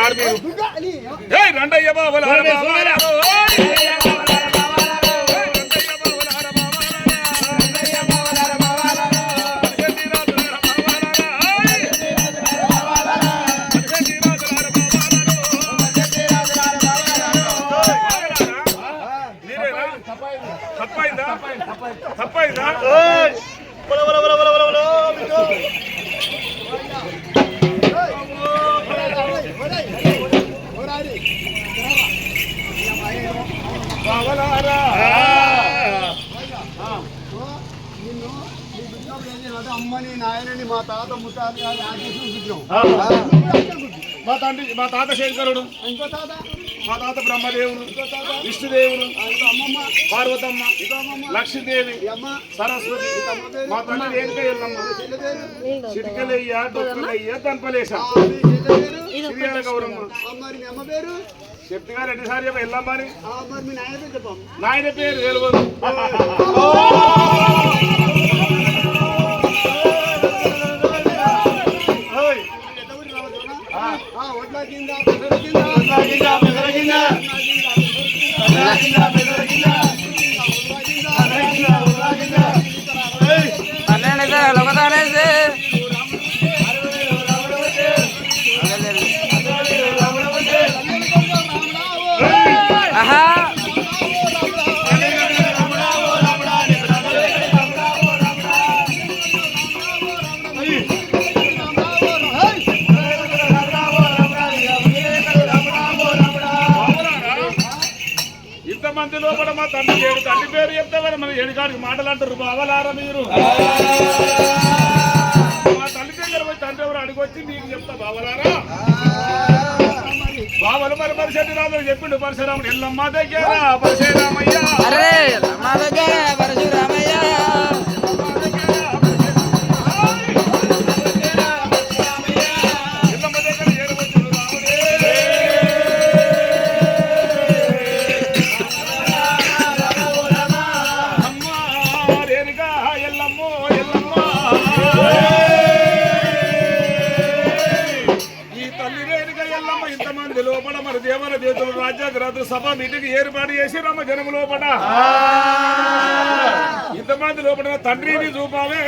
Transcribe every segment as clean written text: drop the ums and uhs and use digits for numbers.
రాడు మీరు రండయ్య బాబు తప్పైందా అమ్మని నాయనని మా తాత ముత్తాత మా తాత శంకరుడు ఇంకో తాత మా తాత బ్రహ్మదేవుడు విష్ణుదేవుడు పార్వతమ్మ లక్ష్మీదేవి సరస్వతి మా తల్లి రేణుక ఎల్లమ్మ చిటికలయ్య డొక్కలయ్య దంపలేశ సిరియాల గౌరమ్మ చెప్తే గారు ఎన్నిసారి ఎల్లమ్మ అని నాయన పేరు తెలియదు ఇంతమంది లోపల మా తండ్రి పేరు చెప్తే మన ఏడుగాడికి మాటలు అంటారు బావలారా మీరు మా తల్లి దగ్గర పోయి తండ్రి ఎవరు అడిగొచ్చి నీకు చెప్తా బావలారా బావలు మరి పరశురాముడు చెప్పిండు పరశురాముడు ఎల్లమ్మ దగ్గర పరశురామయ్య లోపల మరి దేవల దేవతలు రాజ్యాగ్రతులు సభ మీటింగ్ ఏర్పాటు చేసి రమ్మ జనము లోపల ఇంతమంది లోపల తండ్రిని చూపావే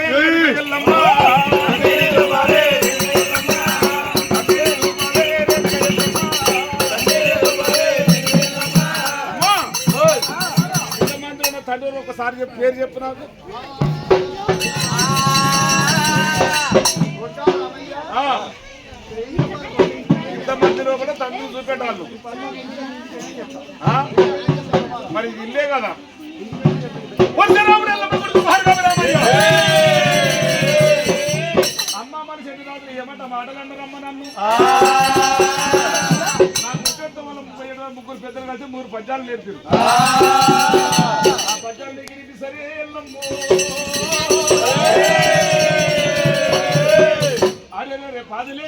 ఇంతమంది ఉన్న తండ్రి ఒకసారి పేరు చెప్పు నాకు ఇంతమంది లోపల తండ్రిని చూపెట్టాలి మరి ఇల్లే కదా అమ్మ మన చెట్టు రాత్రి ఏమంట మాటలు అన్నారమ్మ నన్ను నాకు ముగ్గురు పెద్దలు కలిసి 3 పద్యాలు నేర్పారు ఆ పద్యాలు దగ్గరికి సరే ఎల్లమ్మో అరే రేపు పాదలే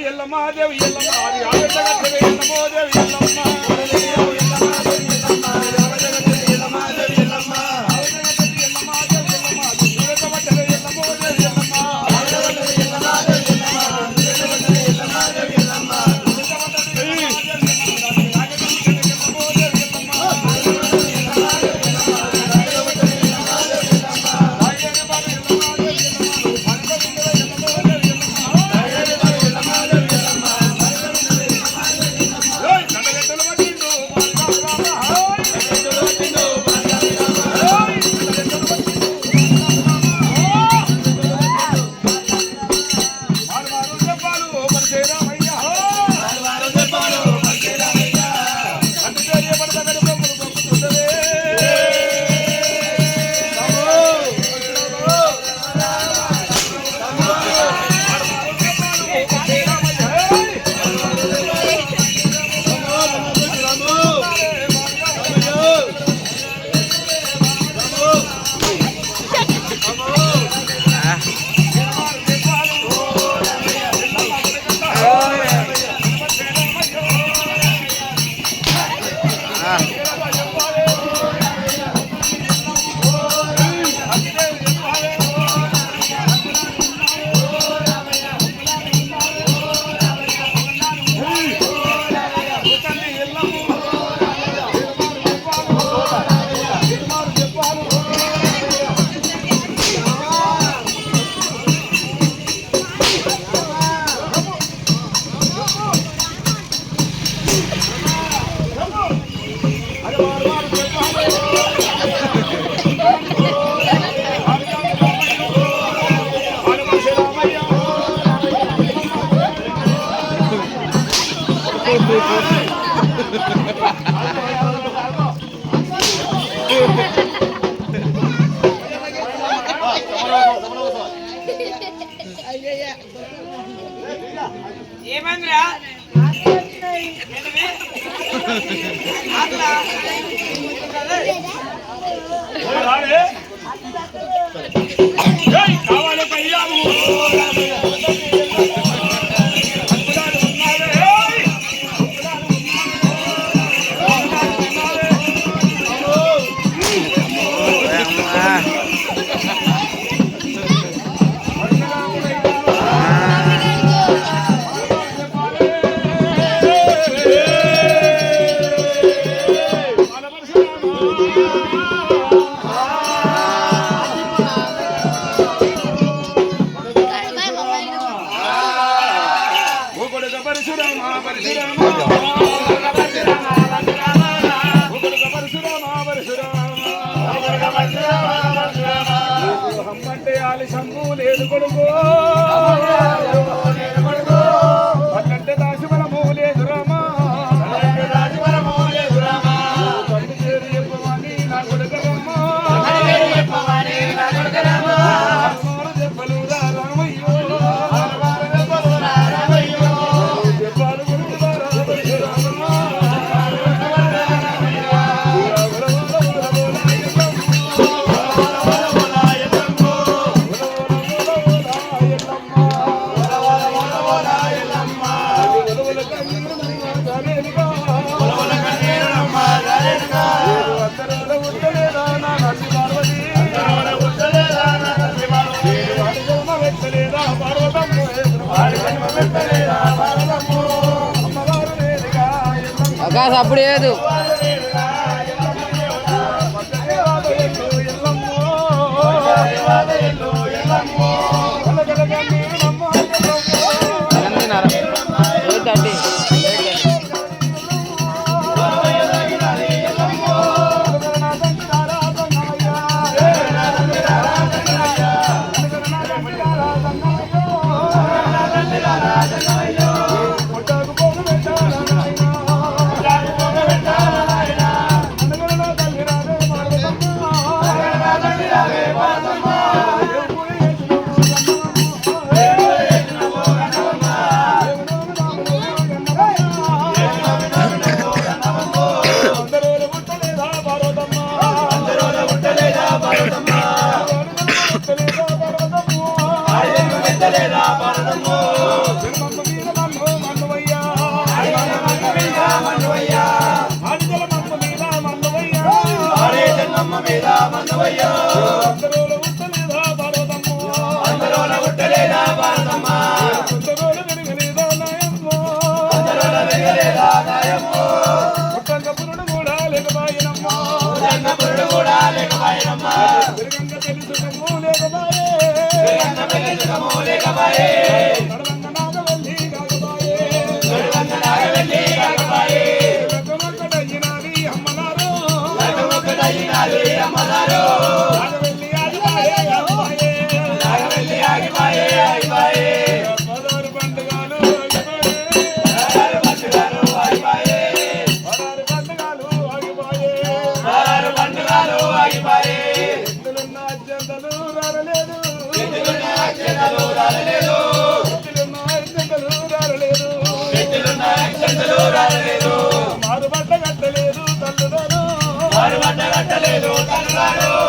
ఎల్లమ్మాదేవి ఎల్లమ్మ అది ఆడగట్టె ఎల్లమ్మోదేవి ఎల్లమ్మ ఎల్లమ్మాదేవి ఎల్లమ్మ ఏమందిరా కావాలి కయ్యాము హమ్మంటే ఆలి శంభు లేదు కొడుకు అట్లంటే దాసి మనము లేదు రామా తండ్రి పేరు చెప్పమని నా కొడుకు రమ్మా చెప్పలు రామయ్యో చెప్పాలి గురువు ఆకాశం అప్పుడు లేదు మారు బట్ట కట్టలేదు తల్లులను